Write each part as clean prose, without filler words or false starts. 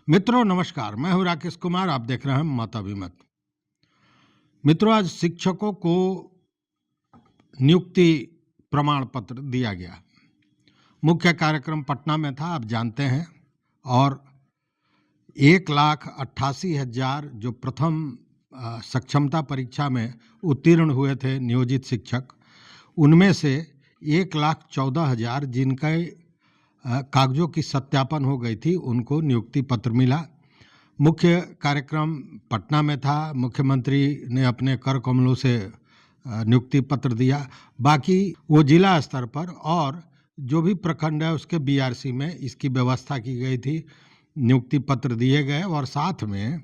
मित्रों नमस्कार, मैं हूं राकेश कुमार। आप देख रहे हैं मत अभिमत। मित्रों, आज शिक्षकों को नियुक्ति प्रमाण पत्र दिया गया। मुख्य कार्यक्रम पटना में था, आप जानते हैं। और 1,88,000 जो प्रथम सक्षमता परीक्षा में उत्तीर्ण हुए थे नियोजित शिक्षक, उनमें से 1,14,000 जिनका कागजों की सत्यापन हो गई थी, उनको नियुक्ति पत्र मिला। मुख्य कार्यक्रम पटना में था। मुख्यमंत्री ने अपने कर कमलों से नियुक्ति पत्र दिया। बाकी वो जिला स्तर पर और जो भी प्रखंड है उसके बीआरसी में इसकी व्यवस्था की गई थी। नियुक्ति पत्र दिए गए और साथ में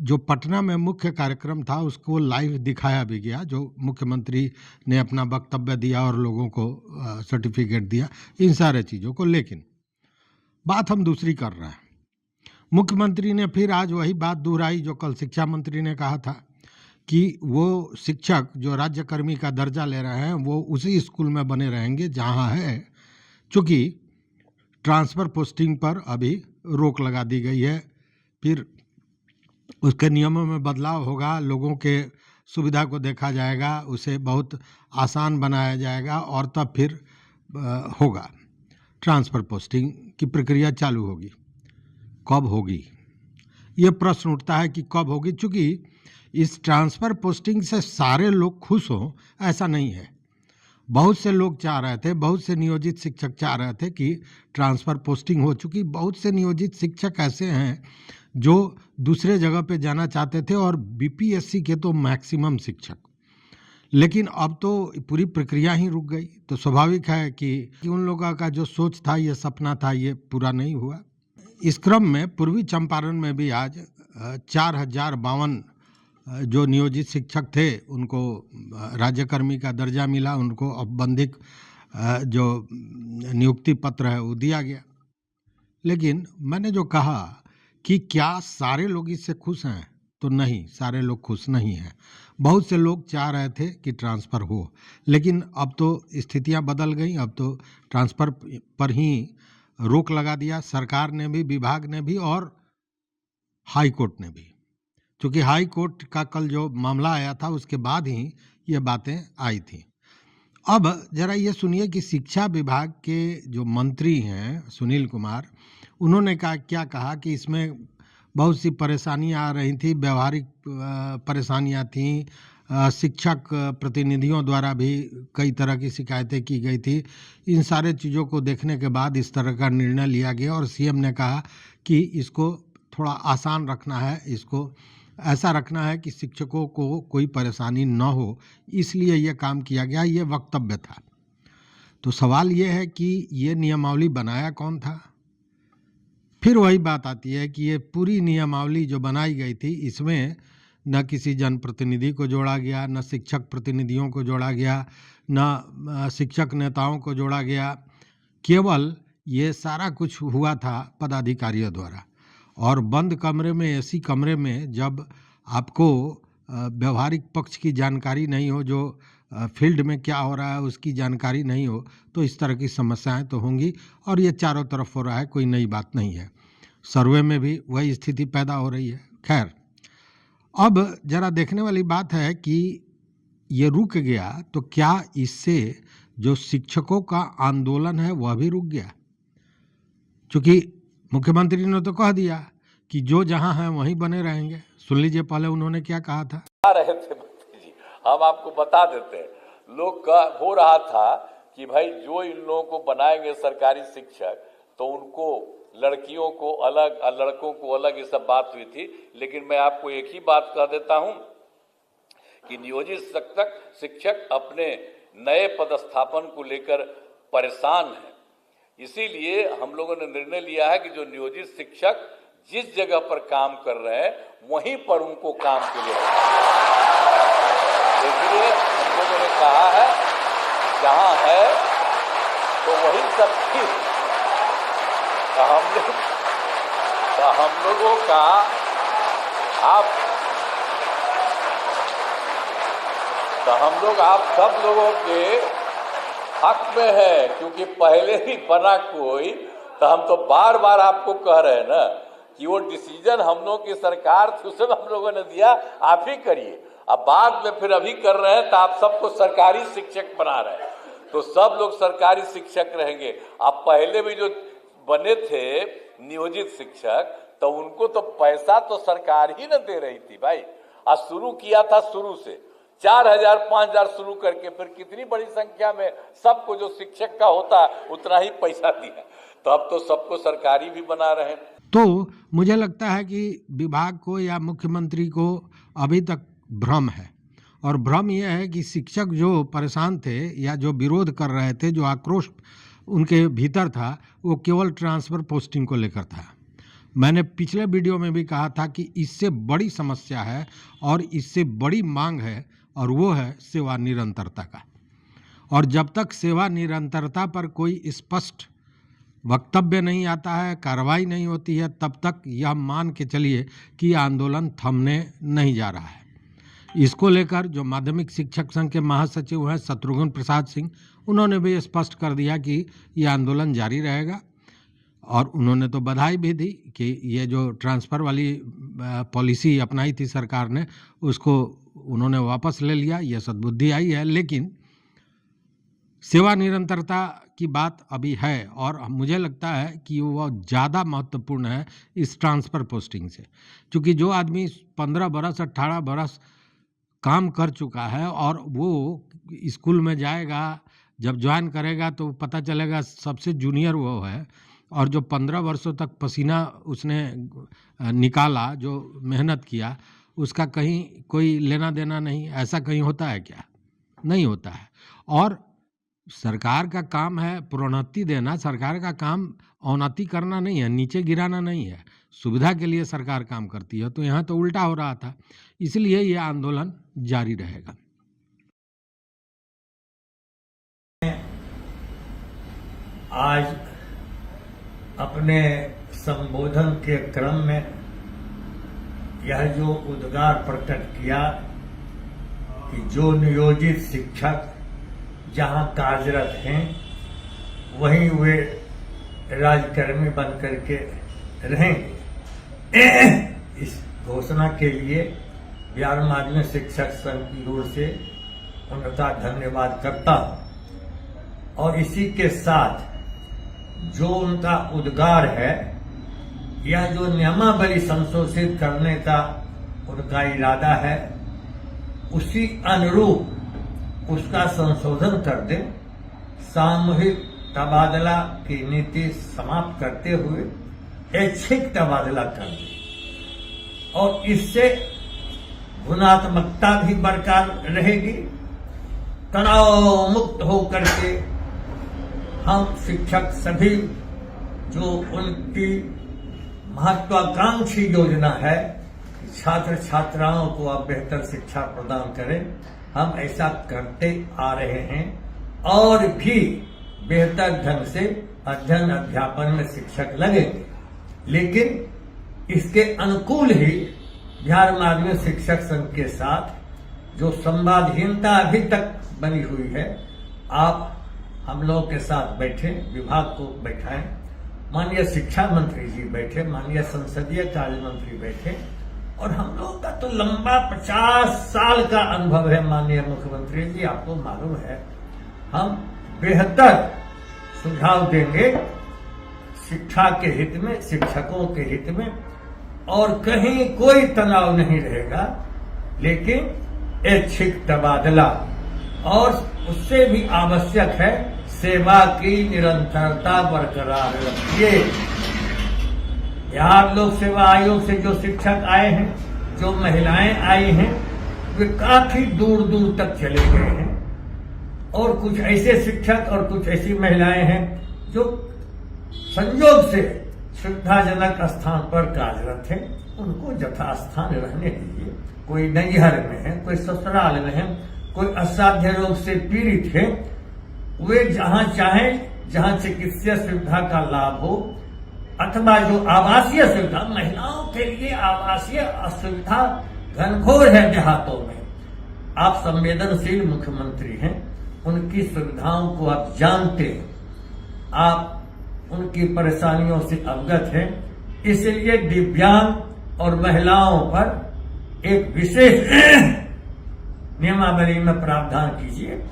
जो पटना में मुख्य कार्यक्रम था उसको लाइव दिखाया भी गया, जो मुख्यमंत्री ने अपना वक्तव्य दिया और लोगों को सर्टिफिकेट दिया, इन सारे चीज़ों को। लेकिन बात हम दूसरी कर रहे हैं। मुख्यमंत्री ने फिर आज वही बात दोहराई जो कल शिक्षा मंत्री ने कहा था कि वो शिक्षक जो राज्यकर्मी का दर्जा ले रहे हैं वो उसी स्कूल में बने रहेंगे जहां है, चूँकि ट्रांसफ़र पोस्टिंग पर अभी रोक लगा दी गई है। फिर उसके नियमों में बदलाव होगा, लोगों के सुविधा को देखा जाएगा, उसे बहुत आसान बनाया जाएगा और तब फिर होगा ट्रांसफ़र पोस्टिंग की प्रक्रिया चालू होगी। कब होगी ये प्रश्न उठता है कि कब होगी, चूँकि इस ट्रांसफ़र पोस्टिंग से सारे लोग खुश हों ऐसा नहीं है। बहुत से लोग चाह रहे थे, बहुत से नियोजित शिक्षक चाह रहे थे कि ट्रांसफ़र पोस्टिंग हो चुकी। बहुत से नियोजित शिक्षक ऐसे हैं जो दूसरे जगह पे जाना चाहते थे और बीपीएससी के तो मैक्सिमम शिक्षक। लेकिन अब तो पूरी प्रक्रिया ही रुक गई, तो स्वाभाविक है कि उन लोगों का जो सोच था, ये सपना था, ये पूरा नहीं हुआ। इस क्रम में पूर्वी चंपारण में भी आज 4,052 जो नियोजित शिक्षक थे उनको राज्यकर्मी का दर्जा मिला, उनको औपबंधिक जो नियुक्ति पत्र है वो दिया गया। लेकिन मैंने जो कहा कि क्या सारे लोग इससे खुश हैं, तो नहीं, सारे लोग खुश नहीं हैं। बहुत से लोग चाह रहे थे कि ट्रांसफ़र हो, लेकिन अब तो स्थितियां बदल गई। अब तो ट्रांसफ़र पर ही रोक लगा दिया सरकार ने भी, विभाग ने भी और हाई कोर्ट ने भी। क्योंकि हाई कोर्ट का कल जो मामला आया था उसके बाद ही ये बातें आई थी। अब जरा ये सुनिए कि शिक्षा विभाग के जो मंत्री हैं सुनील कुमार, उन्होंने क्या कहा कि इसमें बहुत सी परेशानियां आ रही थी, व्यवहारिक परेशानियां थीं। शिक्षक प्रतिनिधियों द्वारा भी कई तरह की शिकायतें की गई थी। इन सारे चीज़ों को देखने के बाद इस तरह का निर्णय लिया गया और सीएम ने कहा कि इसको थोड़ा आसान रखना है, इसको ऐसा रखना है कि शिक्षकों को कोई परेशानी न हो, इसलिए ये काम किया गया। ये वक्तव्य था। तो सवाल ये है कि ये नियमावली बनाया कौन था? फिर वही बात आती है कि ये पूरी नियमावली जो बनाई गई थी, इसमें न किसी जनप्रतिनिधि को जोड़ा गया, न शिक्षक प्रतिनिधियों को जोड़ा गया, न शिक्षक नेताओं को जोड़ा गया। केवल ये सारा कुछ हुआ था पदाधिकारियों द्वारा। और बंद कमरे में, एसी कमरे में, जब आपको व्यवहारिक पक्ष की जानकारी नहीं हो, जो फील्ड में क्या हो रहा है उसकी जानकारी नहीं हो, तो इस तरह की समस्याएं तो होंगी। और ये चारों तरफ हो रहा है, कोई नई बात नहीं है। सर्वे में भी वही स्थिति पैदा हो रही है। खैर, अब जरा देखने वाली बात है कि ये रुक गया तो क्या इससे जो शिक्षकों का आंदोलन है वह भी रुक गया? क्योंकि मुख्यमंत्री ने तो कह दिया कि जो जहां हैं वहीं बने रहेंगे। सुन लीजिए पहले उन्होंने क्या कहा था। रहे थे मंत्री जी, हम आपको बता देते हैं। लोग का हो रहा था कि भाई जो इन लोगों को बनाएंगे सरकारी शिक्षक, तो उनको लड़कियों को अलग और लड़कों को अलग, ये सब बात हुई थी। लेकिन मैं आपको एक ही बात कह देता हूं कि नियोजित शिक्षक अपने नए पदस्थापन को लेकर परेशान हैं। इसीलिए हम लोगों ने निर्णय लिया है कि जो नियोजित शिक्षक जिस जगह पर काम कर रहे हैं वहीं पर उनको काम के लिए, इसलिए हम लोगों ने कहा है जहां है तो वही सब ठीक। हम लोगों का हम लोग आप सब लोगों के हक में है, क्योंकि पहले ही बना कोई तो हम तो बार बार आपको कह रहे हैं ना कि वो डिसीजन हम लोगों की सरकार थी, उसमें हम लोगों ने दिया, आप ही करिए। अब बाद में फिर अभी कर रहे हैं तो आप सबको सरकारी शिक्षक बना रहे हैं, तो सब लोग सरकारी शिक्षक रहेंगे। अब पहले भी जो बने थे नियोजित शिक्षक, तो उनको तो पैसा तो सरकार ही न दे रही थी भाई। आज शुरू किया था, शुरू से 4,000 5,000 शुरू करके फिर कितनी बड़ी संख्या में सबको जो शिक्षक का होता है उतना ही पैसा दिया, तो अब तो सबको सरकारी भी बना रहे हैं। तो मुझे लगता है कि विभाग को या मुख्यमंत्री को अभी तक भ्रम है, और भ्रम यह है कि शिक्षक जो परेशान थे या जो विरोध कर रहे थे, जो आक्रोश उनके भीतर था, वो केवल ट्रांसफ़र पोस्टिंग को लेकर था। मैंने पिछले वीडियो में भी कहा था कि इससे बड़ी समस्या है और इससे बड़ी मांग है, और वो है सेवा निरंतरता का। और जब तक सेवा निरंतरता पर कोई स्पष्ट वक्तव्य नहीं आता है, कार्रवाई नहीं होती है, तब तक यह मान के चलिए कि आंदोलन थमने नहीं जा रहा है। इसको लेकर जो माध्यमिक शिक्षक संघ के महासचिव हैं शत्रुघ्न प्रसाद सिंह, उन्होंने भी स्पष्ट कर दिया कि यह आंदोलन जारी रहेगा, और उन्होंने तो बधाई भी दी कि ये जो ट्रांसफ़र वाली पॉलिसी अपनाई थी सरकार ने, उसको उन्होंने वापस ले लिया, यह सद्बुद्धि आई है। लेकिन सेवा निरंतरता की बात अभी है, और मुझे लगता है कि वो ज़्यादा महत्वपूर्ण है इस ट्रांसफ़र पोस्टिंग से, क्योंकि जो आदमी 15 बरस 18 बरस काम कर चुका है और वो स्कूल में जाएगा, जब ज्वाइन करेगा तो पता चलेगा सबसे जूनियर वो है, और जो 15 वर्षों तक पसीना उसने निकाला, जो मेहनत किया, उसका कहीं कोई लेना देना नहीं। ऐसा कहीं होता है क्या? नहीं होता है। और सरकार का काम है प्रोन्नति देना, सरकार का काम अवनति करना नहीं है, नीचे गिराना नहीं है। सुविधा के लिए सरकार काम करती है, तो यहाँ तो उल्टा हो रहा था, इसलिए ये आंदोलन जारी रहेगा। आज अपने संबोधन के क्रम में यह जो उद्गार प्रकट किया कि जो नियोजित शिक्षक जहां कार्यरत हैं वहीं वे राजकर्मी बन करके रहेंगे, इस घोषणा के लिए बिहार माध्यमिक शिक्षक संघ की ओर से उनका धन्यवाद करता हूं। और इसी के साथ जो उनका उद्गार है, यह जो नियमावली संशोधित करने का उनका इरादा है, उसी अनुरूप उसका संशोधन कर दे, सामूहिक तबादला की नीति समाप्त करते हुए ऐच्छिक तबादला कर दे, और इससे गुणात्मकता भी बरकरार रहेगी। तनाव मुक्त होकर के हम शिक्षक सभी जो उनकी महत्वाकांक्षी योजना है कि छात्र छात्राओं को अब बेहतर शिक्षा प्रदान करें, हम ऐसा करते आ रहे हैं और भी बेहतर ढंग से अध्ययन अध्यापन में शिक्षक लगेंगे। लेकिन इसके अनुकूल ही बिहार माध्यमिक शिक्षक संघ के साथ जो संवादहीनता अभी तक बनी हुई है, आप हम लोगों के साथ बैठे, विभाग को बैठाएं, माननीय शिक्षा मंत्री जी बैठे, माननीय संसदीय कार्य मंत्री बैठे, और हम लोगों का तो लंबा 50 साल का अनुभव है माननीय मुख्यमंत्री जी, आपको मालूम है। हम बेहतर सुझाव देंगे शिक्षा के हित में, शिक्षकों के हित में, और कहीं कोई तनाव नहीं रहेगा। लेकिन ऐच्छिक तबादला, और उससे भी आवश्यक है सेवा की निरंतरता बरकरार रखिए। बिहार लोक सेवा आयोग से जो शिक्षक आए हैं, जो महिलाएं आई हैं, वे काफी दूर दूर तक चले गए हैं, और कुछ ऐसे शिक्षक और कुछ ऐसी महिलाएं हैं जो संयोग से सुविधाजनक स्थान पर कार्यरत हैं, उनको यथास्थान रहने दीजिए। कोई नैहर में है, कोई ससुराल में है, कोई असाध्य रोग से पीड़ित है, वे जहां चाहें, जहां चिकित्सीय सुविधा का लाभ हो, अथवा जो आवासीय सुविधा, महिलाओं के लिए आवासीय असुविधा घनघोर है देहातों में। आप संवेदनशील मुख्यमंत्री हैं, उनकी सुविधाओं को आप जानते हैं, आप उनकी परेशानियों से अवगत हैं, इसलिए दिव्यांग और महिलाओं पर एक विशेष नियमावली में प्रावधान कीजिए।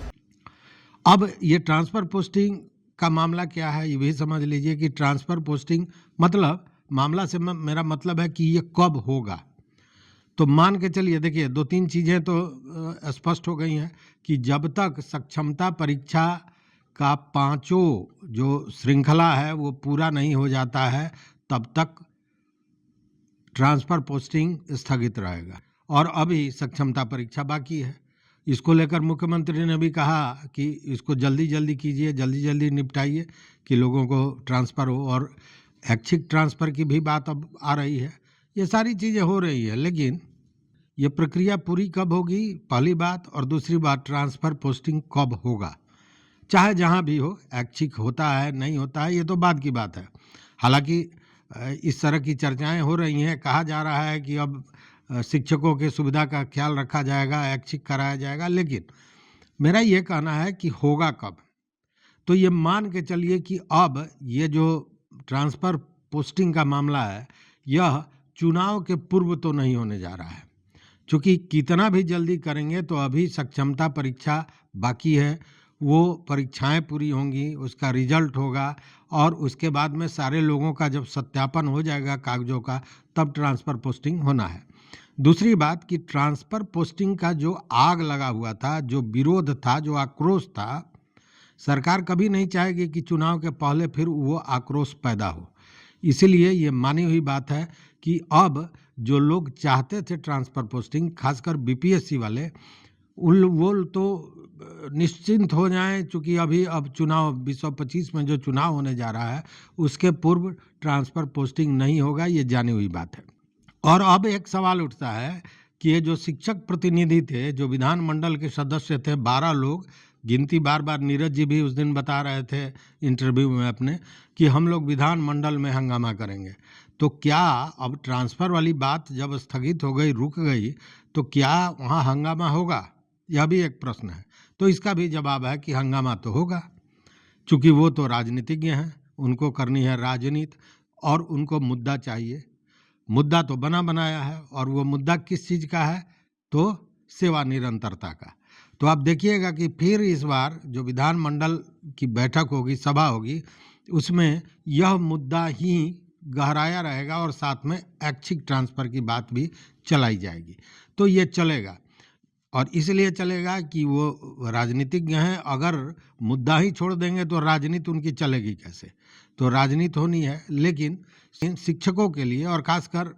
अब ये ट्रांसफर पोस्टिंग का मामला क्या है ये भी समझ लीजिए कि ट्रांसफर पोस्टिंग मतलब मामला से मेरा मतलब है कि ये कब होगा। तो मान के चलिए, देखिए 2-3 चीज़ें तो स्पष्ट हो गई हैं कि जब तक सक्षमता परीक्षा का 5 जो श्रृंखला है वो पूरा नहीं हो जाता है तब तक ट्रांसफर पोस्टिंग स्थगित रहेगा। और अभी सक्षमता परीक्षा बाकी है। इसको लेकर मुख्यमंत्री ने भी कहा कि इसको जल्दी जल्दी कीजिए, जल्दी जल्दी निपटाइए कि लोगों को ट्रांसफ़र हो, और ऐच्छिक ट्रांसफ़र की भी बात अब आ रही है। ये सारी चीज़ें हो रही है, लेकिन ये प्रक्रिया पूरी कब होगी पहली बात, और दूसरी बात ट्रांसफ़र पोस्टिंग कब होगा, चाहे जहाँ भी हो, ऐच्छिक होता है नहीं होता है ये तो बाद की बात है। हालांकि इस तरह की चर्चाएं हो रही हैं, कहा जा रहा है कि अब शिक्षकों की सुविधा का ख्याल रखा जाएगा, ऐच्छिक कराया जाएगा, लेकिन मेरा ये कहना है कि होगा कब। तो ये मान के चलिए कि अब ये जो ट्रांसफ़र पोस्टिंग का मामला है यह चुनाव के पूर्व तो नहीं होने जा रहा है, क्योंकि कितना भी जल्दी करेंगे तो अभी सक्षमता परीक्षा बाकी है, वो परीक्षाएं पूरी होंगी, उसका रिजल्ट होगा, और उसके बाद में सारे लोगों का जब सत्यापन हो जाएगा कागजों का तब ट्रांसफ़र पोस्टिंग होना है। दूसरी बात कि ट्रांसफ़र पोस्टिंग का जो आग लगा हुआ था, जो विरोध था, जो आक्रोश था, सरकार कभी नहीं चाहेगी कि चुनाव के पहले फिर वो आक्रोश पैदा हो। इसीलिए ये मानी हुई बात है कि अब जो लोग चाहते थे ट्रांसफ़र पोस्टिंग, खासकर बीपीएससी वाले, वो तो निश्चिंत हो जाएं, चूँकि अब चुनाव 2025 में जो चुनाव होने जा रहा है उसके पूर्व ट्रांसफ़र पोस्टिंग नहीं होगा, ये जानी हुई बात है। और अब एक सवाल उठता है कि ये जो शिक्षक प्रतिनिधि थे, जो विधानमंडल के सदस्य थे, 12 लोग, गिनती बार बार नीरज जी भी उस दिन बता रहे थे इंटरव्यू में अपने कि हम लोग विधानमंडल में हंगामा करेंगे। तो क्या अब ट्रांसफ़र वाली बात जब स्थगित हो गई, रुक गई, तो क्या वहाँ हंगामा होगा, यह भी एक प्रश्न है। तो इसका भी जवाब है कि हंगामा तो होगा, चूँकि वो तो राजनीतिज्ञ हैं, उनको करनी है राजनीति, और उनको मुद्दा चाहिए। मुद्दा तो बना बनाया है, और वो मुद्दा किस चीज़ का है, तो सेवा निरंतरता का। तो आप देखिएगा कि फिर इस बार जो विधानमंडल की बैठक होगी, सभा होगी, उसमें यह मुद्दा ही गहराया रहेगा और साथ में ऐच्छिक ट्रांसफ़र की बात भी चलाई जाएगी। तो ये चलेगा, और इसलिए चलेगा कि वो राजनीतिज्ञ हैं, अगर मुद्दा ही छोड़ देंगे तो राजनीति उनकी चलेगी कैसे। तो राजनीति होनी है, लेकिन शिक्षकों के लिए, और खासकर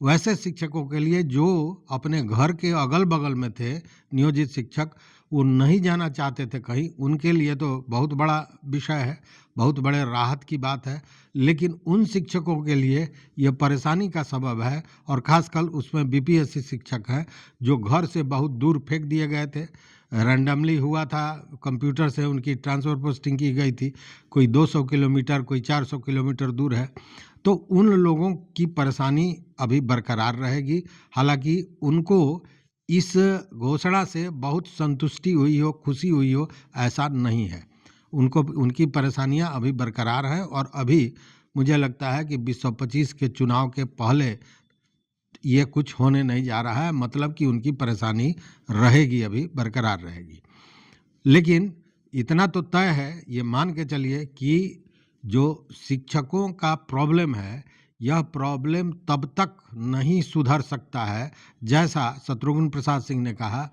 वैसे शिक्षकों के लिए जो अपने घर के अगल बगल में थे नियोजित शिक्षक, वो नहीं जाना चाहते थे कहीं, उनके लिए तो बहुत बड़ा विषय है, बहुत बड़े राहत की बात है। लेकिन उन शिक्षकों के लिए यह परेशानी का सबब है, और ख़ासकर उसमें बीपीएससी शिक्षक हैं जो घर से बहुत दूर फेंक दिए गए थे, रैंडमली हुआ था, कंप्यूटर से उनकी ट्रांसफ़र पोस्टिंग की गई थी, कोई 200 किलोमीटर, कोई 400 किलोमीटर दूर है। तो उन लोगों की परेशानी अभी बरकरार रहेगी। हालांकि उनको इस घोषणा से बहुत संतुष्टि हुई हो, खुशी हुई हो, ऐसा नहीं है। उनको उनकी परेशानियां अभी बरकरार हैं, और अभी मुझे लगता है कि 2025 के चुनाव के पहले ये कुछ होने नहीं जा रहा है, मतलब कि उनकी परेशानी रहेगी, अभी बरकरार रहेगी। लेकिन इतना तो तय है, ये मान के चलिए कि जो शिक्षकों का प्रॉब्लम है, यह प्रॉब्लम तब तक नहीं सुधर सकता है, जैसा शत्रुघ्न प्रसाद सिंह ने कहा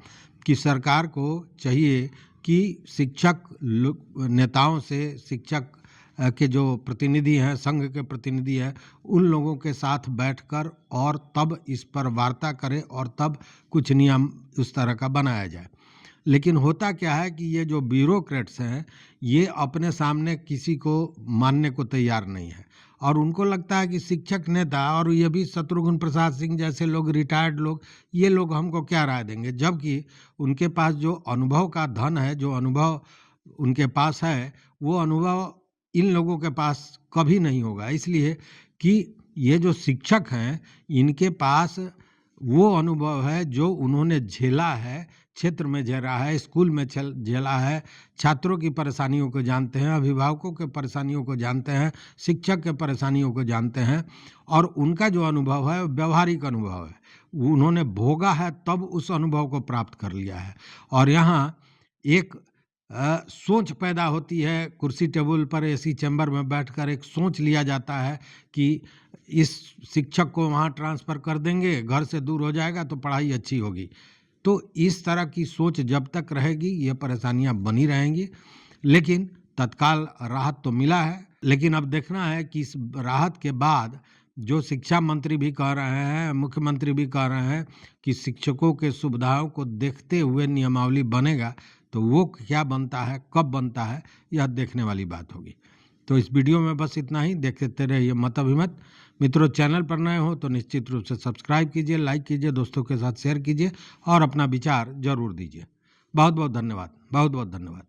कि सरकार को चाहिए कि शिक्षक नेताओं से, शिक्षक के जो प्रतिनिधि हैं, संघ के प्रतिनिधि हैं, उन लोगों के साथ बैठकर और तब इस पर वार्ता करें, और तब कुछ नियम उस तरह का बनाया जाए। लेकिन होता क्या है कि ये जो ब्यूरोक्रेट्स हैं, ये अपने सामने किसी को मानने को तैयार नहीं है, और उनको लगता है कि शिक्षक नेता, और ये भी शत्रुघ्न प्रसाद सिंह जैसे लोग, रिटायर्ड लोग, ये लोग हमको क्या राय देंगे, जबकि उनके पास जो अनुभव का धन है, जो अनुभव उनके पास है, वो अनुभव इन लोगों के पास कभी नहीं होगा। इसलिए कि ये जो शिक्षक हैं, इनके पास वो अनुभव है जो उन्होंने झेला है, क्षेत्र में झेला है, स्कूल में झेला है, छात्रों की परेशानियों को जानते हैं, अभिभावकों के परेशानियों को जानते हैं, शिक्षक के परेशानियों को जानते हैं, और उनका जो अनुभव है व्यवहारिक अनुभव है, उन्होंने भोगा है तब उस अनुभव को प्राप्त कर लिया है। और यहाँ एक सोच पैदा होती है, कुर्सी टेबल पर एसी चैम्बर में बैठकर एक सोच लिया जाता है कि इस शिक्षक को वहाँ ट्रांसफ़र कर देंगे, घर से दूर हो जाएगा तो पढ़ाई अच्छी होगी। तो इस तरह की सोच जब तक रहेगी ये परेशानियाँ बनी रहेंगी। लेकिन तत्काल राहत तो मिला है, लेकिन अब देखना है कि इस राहत के बाद जो शिक्षा मंत्री भी कह रहे हैं, मुख्यमंत्री भी कह रहे हैं कि शिक्षकों के सुविधाओं को देखते हुए नियमावली बनेगा, तो वो क्या बनता है, कब बनता है, यह देखने वाली बात होगी। तो इस वीडियो में बस इतना ही। देखते रहिए मत अभिमत। मित्रों, चैनल पर नए हो तो निश्चित रूप से सब्सक्राइब कीजिए, लाइक कीजिए, दोस्तों के साथ शेयर कीजिए और अपना विचार जरूर दीजिए। बहुत बहुत धन्यवाद, बहुत बहुत धन्यवाद।